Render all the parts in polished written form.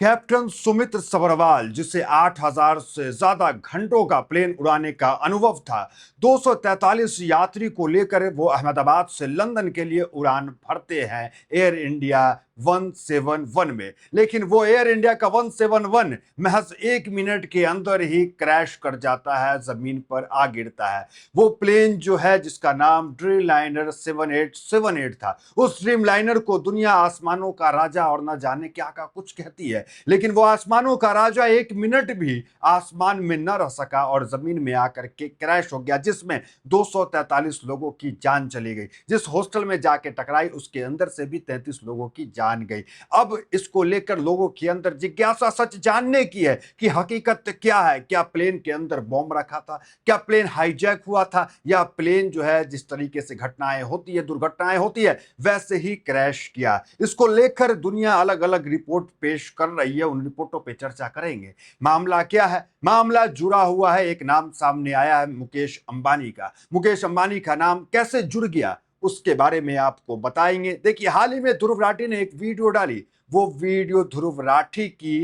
Captain Sumit Sabharwal, जिसे 8,000 से ज्यादा घंटों का प्लेन उड़ाने का अनुभव था, 243 यात्री को लेकर वो अहमदाबाद से लंदन के लिए उड़ान भरते हैं एयर इंडिया 171 में। लेकिन वो एयर इंडिया का 171 महज 1 मिनट के अंदर ही क्रैश कर जाता है, जमीन पर आ गिरता है। वो प्लेन जो है, जिसका नाम ड्रीमलाइनर 7878 था, उस ड्रीमलाइनर को दुनिया आसमानों का राजा और न जाने क्या का कुछ कहती है, लेकिन वो आसमानों का राजा 1 मिनट भी आसमान में न रह सका और जमीन में आकर के क्रैश हो गया, जिसमें 243 लोगों की जान चली गई। जिस हॉस्टल में जाके टकराई उसके अंदर से भी 33 लोगों की जान गई। अब इसको लेकर लोगों के अंदर जिज्ञासा सच जानने की है कि हकीकत क्या है। क्या प्लेन के अंदर बॉम्ब रखा था? क्या प्लेन हाईजैक हुआ था? या प्लेन जो है, जिस तरीके से घटनाएं होती है, दुर्घटनाएं होती है, वैसे ही क्रैश किया? इसको लेकर दुनिया अलग अलग रिपोर्ट पेश कर रही है, उन रिपोर्टों पे चर्चा करेंगे। मामला क्या है? मामला जुड़ा हुआ है, एक नाम सामने आया है मुकेश अंबानी का। मुकेश अंबानी का नाम कैसे जुड़ गया उसके बारे में आपको बताएंगे। देखिए, हाल ही में ध्रुव राठी ने एक वीडियो डाली। वो वीडियो ध्रुव राठी की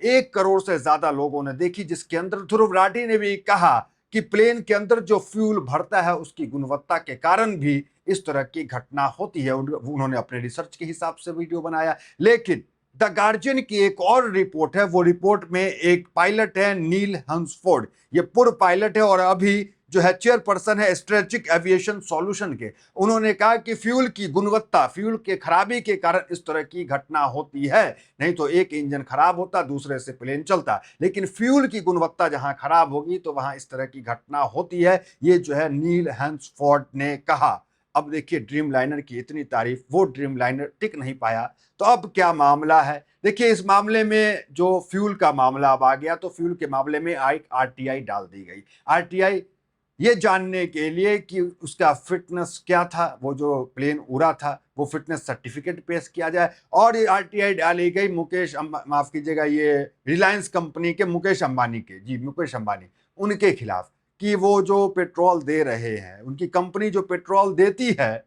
1 करोड़ से ज्यादा लोगों ने देखी, जिसके अंदर ध्रुव राठी ने भी कहा कि प्लेन के अंदर जो फ्यूल भरता है उसकी गुणवत्ता के कारण भी इस तरह की घटना होती है। उन्होंने अपने रिसर्च के हिसाब से वीडियो बनाया। लेकिन द गार्जियन की एक और रिपोर्ट है। वो रिपोर्ट में एक पायलट है, नील हंसफोर्ड। ये पूर्व पायलट है और अभी जो है चेयरपर्सन है स्ट्रेटेजिक एविएशन सॉल्यूशन के। उन्होंने कहा कि फ्यूल की गुणवत्ता, फ्यूल के खराबी के कारण इस तरह की घटना होती है। नहीं तो एक इंजन खराब होता, दूसरे से प्लेन चलता, लेकिन फ्यूल की गुणवत्ता जहां खराब होगी तो वहां इस तरह की घटना होती है। ये जो है नील हंसफोर्ड ने कहा। अब देखिए, ड्रीम लाइनर की इतनी तारीफ, वो ड्रीम लाइनर टिक नहीं पाया। तो अब क्या मामला है? देखिए, इस मामले में जो फ्यूल का मामला अब आ गया, तो फ्यूल के मामले में एक आरटीआई डाल दी गई। आरटीआई ये जानने के लिए कि उसका फिटनेस क्या था, वो जो प्लेन उड़ा था वो फिटनेस सर्टिफिकेट पेश किया जाए। और ये आरटीआई डाली गई माफ कीजिएगा, ये रिलायंस कंपनी के मुकेश अंबानी के, जी मुकेश अंबानी, उनके खिलाफ, कि वो जो पेट्रोल दे रहे हैं, उनकी कंपनी जो पेट्रोल देती है,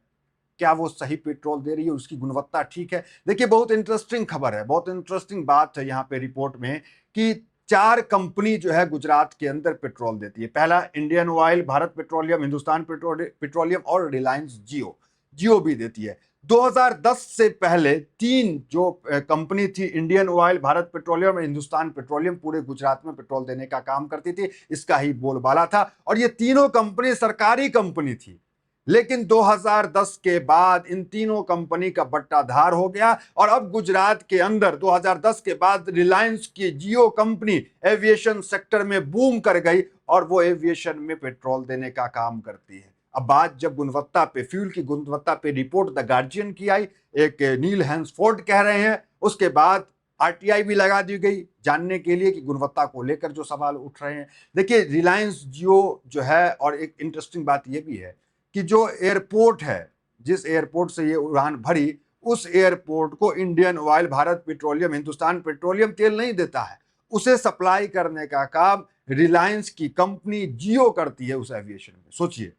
क्या वो सही पेट्रोल दे रही है, उसकी गुणवत्ता ठीक है। देखिए, बहुत इंटरेस्टिंग खबर है, बहुत इंटरेस्टिंग बात है यहाँ पे रिपोर्ट में कि 4 कंपनी जो है गुजरात के अंदर पेट्रोल देती है। पहला Indian oil, Bharat petroleum, Hindustan petroleum और रिलायंस जियो। जियो भी देती है। 2010 से पहले 3 जो कंपनी थी, इंडियन ऑयल, भारत पेट्रोलियम और हिंदुस्तान पेट्रोलियम, पूरे गुजरात में पेट्रोल देने का काम करती थी। इसका ही बोलबाला था और ये तीनों कंपनी सरकारी कंपनी थी। लेकिन 2010 के बाद इन तीनों कंपनी का बट्टाधार हो गया और अब गुजरात के अंदर 2010 के बाद रिलायंस की जियो कंपनी एविएशन सेक्टर में बूम कर गई और वो एविएशन में पेट्रोल देने का काम करती है। अब बात जब गुणवत्ता पे, फ्यूल की गुणवत्ता पे रिपोर्ट द गार्जियन की आई, एक नील हैंसफोर्ड कह रहे हैं, उसके बाद आरटीआई भी लगा दी गई जानने के लिए कि गुणवत्ता को लेकर जो सवाल उठ रहे हैं। देखिए, रिलायंस जियो जो है, और एक इंटरेस्टिंग बात यह भी है कि जो एयरपोर्ट है, जिस एयरपोर्ट से ये उड़ान भरी, उस एयरपोर्ट को Indian oil, Bharat petroleum, Hindustan petroleum तेल नहीं देता है। उसे सप्लाई करने का काम रिलायंस की कंपनी जियो करती है उस एविएशन में। सोचिए,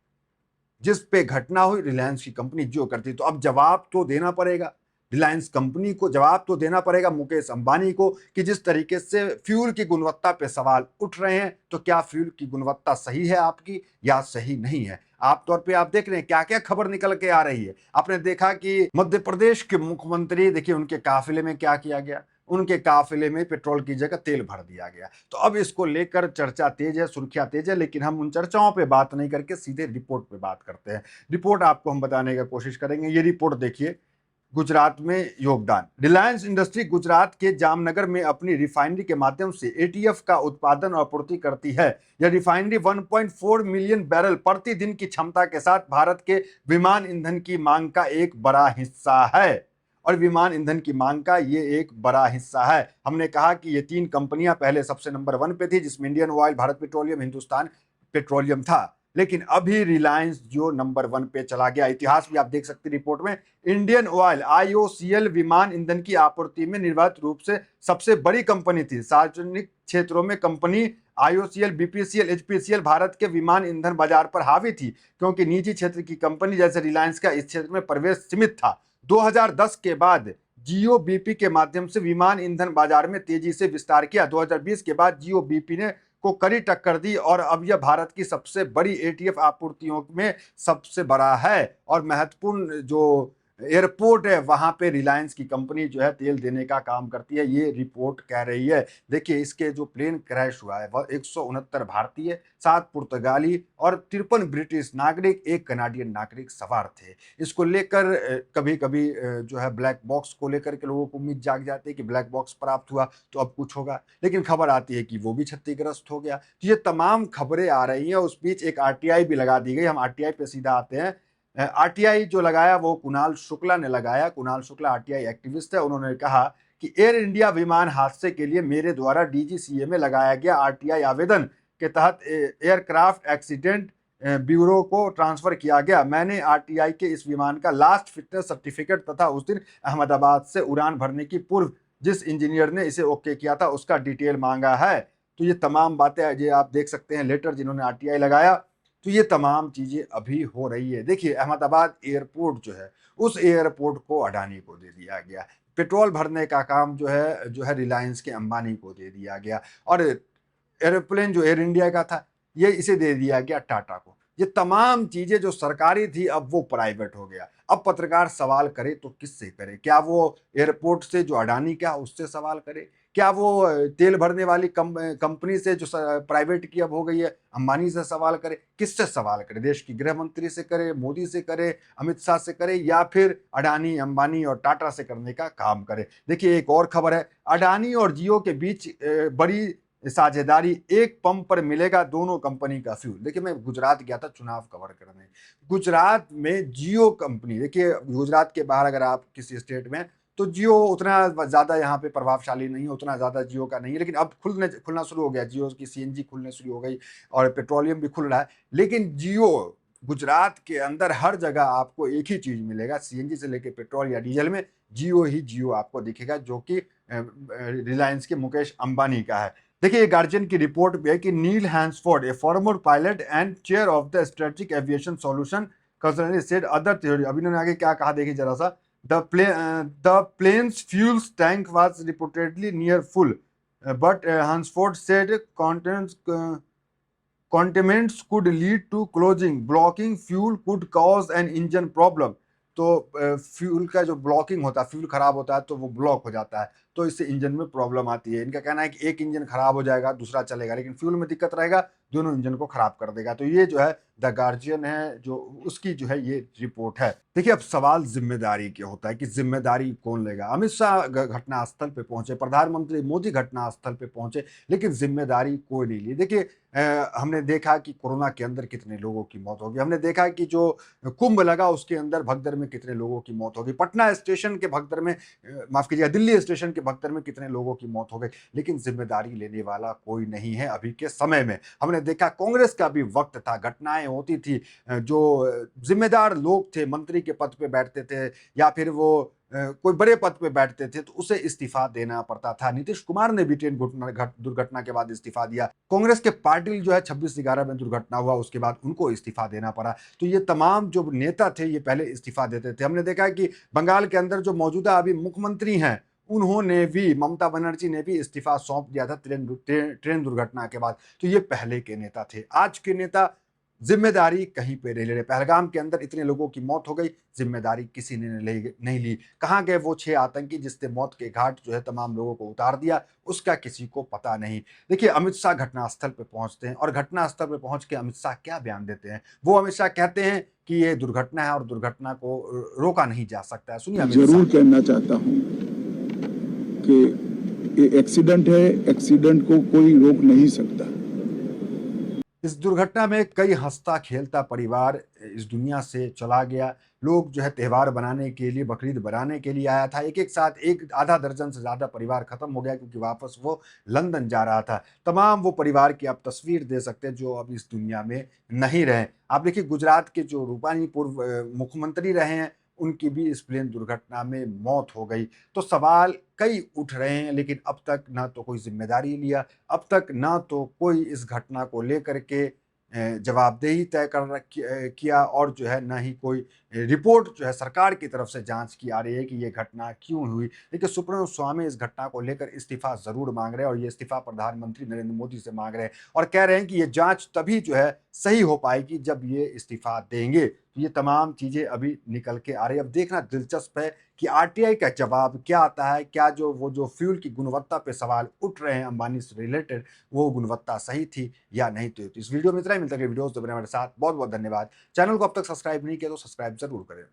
जिस पे घटना हुई रिलायंस की कंपनी जियो करती है। तो अब जवाब तो देना पड़ेगा रिलायंस कंपनी को, जवाब तो देना पड़ेगा मुकेश अंबानी को कि जिस तरीके से फ्यूल की गुणवत्ता पे सवाल उठ रहे हैं, तो क्या फ्यूल की गुणवत्ता सही है आपकी या सही नहीं है। आप तौर पे आप देख रहे हैं क्या क्या खबर निकल के आ रही है। आपने देखा कि मध्य प्रदेश के मुख्यमंत्री, देखिए उनके काफिले में क्या किया गया, उनके काफिले में पेट्रोल की जगह तेल भर दिया गया। तो अब इसको लेकर चर्चा तेज है, सुर्खियां तेज है, लेकिन हम उन चर्चाओं पे बात नहीं करके सीधे रिपोर्ट पे बात करते हैं। रिपोर्ट आपको हम बताने की कोशिश करेंगे। ये रिपोर्ट देखिए, गुजरात में योगदान। रिलायंस इंडस्ट्री गुजरात के जामनगर में अपनी रिफाइनरी के माध्यम से एटीएफ का उत्पादन और आपूर्ति करती है। यह रिफाइनरी 1.4 मिलियन बैरल प्रतिदिन की क्षमता के साथ भारत के विमान ईंधन की मांग का एक बड़ा हिस्सा है। और विमान ईंधन की मांग का ये एक बड़ा हिस्सा है। हमने कहा कि ये 3 कंपनियां पहले सबसे नंबर 1 पे थी, जिसमें Indian oil, Bharat petroleum, Hindustan petroleum था। लेकिन अभी रिलायंस जो नंबर 1 पे चला गया। इतिहास भी आप देख सकते हैं रिपोर्ट में। इंडियन ऑयल आईओसीएल विमान ईंधन की आपूर्ति में निर्बाध रूप से सबसे बड़ी कंपनी थी। सार्वजनिक क्षेत्रों में company IOCL, BPCL, HPCL Bharat के विमान ईंधन बाजार पर हावी थी, क्योंकि निजी क्षेत्र की कंपनी जैसे रिलायंस का इस क्षेत्र में प्रवेश सीमित था। 2010 के बाद जियो बीपी के माध्यम से विमान ईंधन बाजार में तेजी से विस्तार किया। 2020 के बाद जियो बीपी ने को कड़ी टक्कर दी और अब यह भारत की सबसे बड़ी एटीएफ आपूर्तियों में सबसे बड़ा है और महत्वपूर्ण जो एयरपोर्ट है वहां पे रिलायंस की कंपनी जो है तेल देने का काम करती है, ये रिपोर्ट कह रही है। देखिए इसके जो प्लेन क्रैश हुआ है वह 169 भारतीय, 7 पुर्तगाली और 53 ब्रिटिश नागरिक, 1 कनाडियन नागरिक सवार थे। इसको लेकर कभी कभी जो है ब्लैक बॉक्स को लेकर के लोगों को उम्मीद जाग जाती है कि ब्लैक बॉक्स प्राप्त हुआ तो अब कुछ होगा, लेकिन खबर आती है कि वो भी क्षतिग्रस्त हो गया। तो ये तमाम खबरें आ रही हैं। उस बीच एक आरटीआई भी लगा दी गई। हम आरटीआई पे सीधा आते हैं। आरटीआई जो लगाया वो कुणाल शुक्ला ने लगाया। कुणाल शुक्ला आरटीआई एक्टिविस्ट है। उन्होंने कहा कि एयर इंडिया विमान हादसे के लिए मेरे द्वारा डीजीसीए में लगाया गया आरटीआई आवेदन के तहत एयरक्राफ्ट एक्सीडेंट ब्यूरो को ट्रांसफर किया गया। मैंने आरटीआई के इस विमान का लास्ट फिटनेस सर्टिफिकेट तथा उस दिन अहमदाबाद से उड़ान भरने की पूर्व जिस इंजीनियर ने इसे ओके किया था उसका डिटेल मांगा है। तो ये तमाम बातें ये आप देख सकते हैं, लेटर जिन्होंने आरटीआई लगाया। तो ये तमाम चीजें अभी हो रही है। देखिए अहमदाबाद एयरपोर्ट जो है उस एयरपोर्ट को अडानी को दे दिया गया। पेट्रोल भरने का काम जो है रिलायंस के अंबानी को दे दिया गया और एरोप्लेन जो एयर इंडिया का था ये इसे दे दिया गया टाटा को। ये तमाम चीजें जो सरकारी थी अब वो प्राइवेट हो गया। अब पत्रकार सवाल करे तो किससे करे? क्या वो एयरपोर्ट से जो अडानी का उससे सवाल करे? क्या वो तेल भरने वाली कंपनी से जो प्राइवेट की अब हो गई है अंबानी से सवाल करे? किससे सवाल करे? देश की गृह मंत्री से करे, मोदी से करे, अमित शाह से करे, या फिर अडानी अंबानी और टाटा से करने का काम करे? देखिए एक और खबर है, अडानी और जियो के बीच बड़ी साझेदारी, एक पंप पर मिलेगा दोनों कंपनी का फ्यूल। देखिए मैं गुजरात गया था चुनाव कवर करने। गुजरात में जियो कंपनी, देखिए गुजरात के बाहर अगर आप किसी स्टेट में, तो जियो उतना ज्यादा यहाँ पे प्रभावशाली नहीं है, उतना ज्यादा जियो का नहीं है, लेकिन अब खुलना शुरू हो गया। जियो की सीएनजी खुलने शुरू हो गई और पेट्रोलियम भी खुल रहा है। लेकिन जियो गुजरात के अंदर हर जगह आपको एक ही चीज मिलेगा, सीएनजी से लेके पेट्रोल या डीजल में जियो ही जियो आपको दिखेगा, जो कि रिलायंस के मुकेश अंबानी का है। देखिए गार्जियन की रिपोर्ट भी है कि Neil Hansford, a former pilot and chair of the strategic aviation solution concern said other theory. अभी इन्होंने आगे क्या कहा देखिए जरा सा। The plane's fuel tank was reportedly near full, but Hansford said contaminants could lead to closing. Blocking fuel could cause an engine problem. तो fuel का जो ब्लॉकिंग होता है, फ्यूल खराब होता है तो वो ब्लॉक हो जाता है, तो इससे इंजन में प्रॉब्लम आती है। इनका कहना है कि एक इंजन खराब हो जाएगा दूसरा चलेगा, लेकिन फ्यूल में दिक्कत रहेगा, दोनों इंजन को खराब कर देगा। तो ये जो है द गार्जियन है जो उसकी जो है ये रिपोर्ट है। देखिए अब सवाल जिम्मेदारी के होता है कि जिम्मेदारी कौन लेगा। अमित शाह घटनास्थल पे पहुंचे, प्रधानमंत्री मोदी घटनास्थल पे पहुंचे, लेकिन जिम्मेदारी कोई नहीं ली। देखिए हमने देखा कि कोरोना के अंदर कितने लोगों की मौत होगी। हमने देखा कि जो कुंभ लगा उसके अंदर भगदड़ में कितने लोगों की मौत होगी। पटना स्टेशन के भगदड़ में, माफ कीजिएगा, दिल्ली स्टेशन के भगदड़ में कितने लोगों की मौत हो गई, लेकिन जिम्मेदारी लेने वाला कोई नहीं है अभी के समय में। हमने देखा कांग्रेस का भी वक्त था, घटनाएं होती थी, जो जिम्मेदार लोग थे मंत्री के पद पे बैठते थे या फिर वो कोई बड़े पद पे बैठते थे तो उसे इस्तीफा देना पड़ता था। नीतीश कुमार ने भी ट्रेन दुर्घटना के बाद इस्तीफा दिया। कांग्रेस के पाटिल जो है 26/11 में दुर्घटना हुआ उसके बाद उनको इस्तीफा देना पड़ा। तो ये तमाम जो नेता थे ये पहले इस्तीफा देते थे। हमने देखा कि बंगाल के अंदर जो मौजूदा अभी मुख्यमंत्री हैं उन्होंने भी, ममता बनर्जी ने भी इस्तीफा सौंप दिया था ट्रेन दुर्घटना के बाद। तो ये पहले के नेता थे। आज के नेता जिम्मेदारी कहीं पे नहीं ले रहे। पहलगाम के अंदर इतने लोगों की मौत हो गई, जिम्मेदारी किसी ने नहीं ली। कहाँ गए वो 6 आतंकी जिसने मौत के घाट जो है तमाम लोगों को उतार दिया, उसका किसी को पता नहीं। देखिए अमित शाह घटनास्थल पे पहुंचते हैं और घटनास्थल पे पहुंच के अमित शाह क्या बयान देते हैं। वो अमित शाह कहते हैं कि ये दुर्घटना है और दुर्घटना को रोका नहीं जा सकता है। सुनिए। जरूर कहना चाहता हूँ कि ये एक्सीडेंट है, एक्सीडेंट को कोई रोक नहीं सकता। इस दुर्घटना में कई हंसता खेलता परिवार इस दुनिया से चला गया। लोग जो है त्योहार बनाने के लिए, बकरीद बनाने के लिए आया था। एक साथ आधा दर्जन से ज्यादा परिवार खत्म हो गया क्योंकि वापस वो लंदन जा रहा था। तमाम वो परिवार की आप तस्वीर दे सकते हैं जो अब इस दुनिया में नहीं रहे। आप देखिए गुजरात के जो रूपानी पूर्व मुख्यमंत्री रहे हैं उनकी भी इस प्लेन दुर्घटना में मौत हो गई। तो सवाल कई उठ रहे हैं, लेकिन अब तक ना तो कोई जिम्मेदारी लिया, अब तक ना तो कोई इस घटना को लेकर के जवाबदेही तय किया, और जो है ना ही कोई रिपोर्ट जो है सरकार की तरफ से जांच की आ रही है कि ये घटना क्यों हुई। देखिए, सुब्रमण्यम स्वामी इस घटना को लेकर इस्तीफा जरूर मांग रहे हैं, और ये इस्तीफा प्रधानमंत्री नरेंद्र मोदी से मांग रहे हैं, और कह रहे हैं कि ये जांच तभी जो है सही हो पाएगी जब ये इस्तीफा देंगे। तो ये तमाम चीजें अभी निकल के आ रही है। अब देखना दिलचस्प है कि आरटीआई का जवाब क्या आता है। क्या जो फ्यूल की गुणवत्ता पे सवाल उठ रहे हैं अंबानी से रिलेटेड, वो गुणवत्ता सही थी या नहीं। तो इस वीडियो में इतना ही। मिलता है वीडियोस दोबारा हमारे साथ। बहुत बहुत धन्यवाद। चैनल को अब तक सब्सक्राइब नहीं किया तो सब्सक्राइब जरूर करें।